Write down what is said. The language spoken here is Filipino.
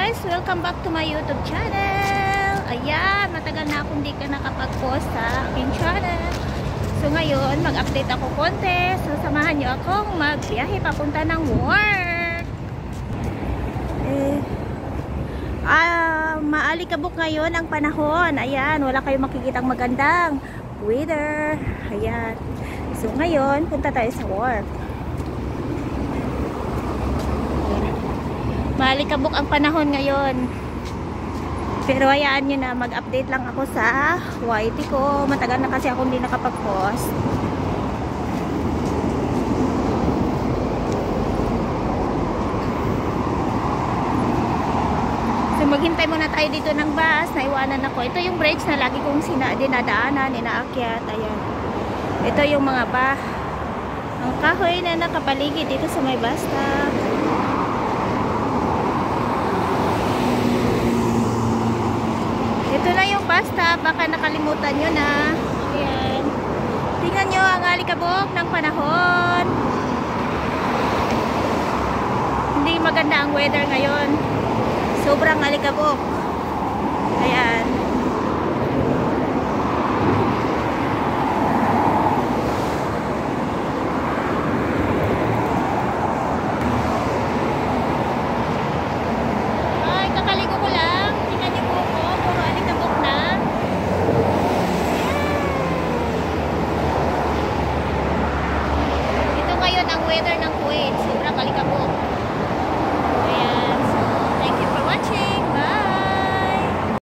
guys! Welcome back to my YouTube channel! Ayan, matagal na akong di ka nakapag-post sa aking channel. So ngayon, mag-update ako konti. So samahan nyo akong magbiyahe papunta ng work. Maalikabok ngayon ang panahon. Ayan, wala kayong makikitang magandang weather. Ayan. So ngayon, punta tayo sa work. Maalikabok ang panahon ngayon. Pero hayaan nyo na, mag-update lang ako sa YT ko. Matagal na kasi ako hindi nakapag-post. So maghintay muna tayo dito ng bus. Naiwanan ako. Ito yung bridge na lagi kong dinadaanan, inaakyat. Ayan. Ito yung mga ang kahoy na nakapaligid dito sa may bus stop. Ito na yung bus stop, baka nakalimutan nyo na. Ayan. Tingnan nyo ang alikabok ng panahon. Hindi maganda ang weather ngayon. Sobrang alikabok. Ayan.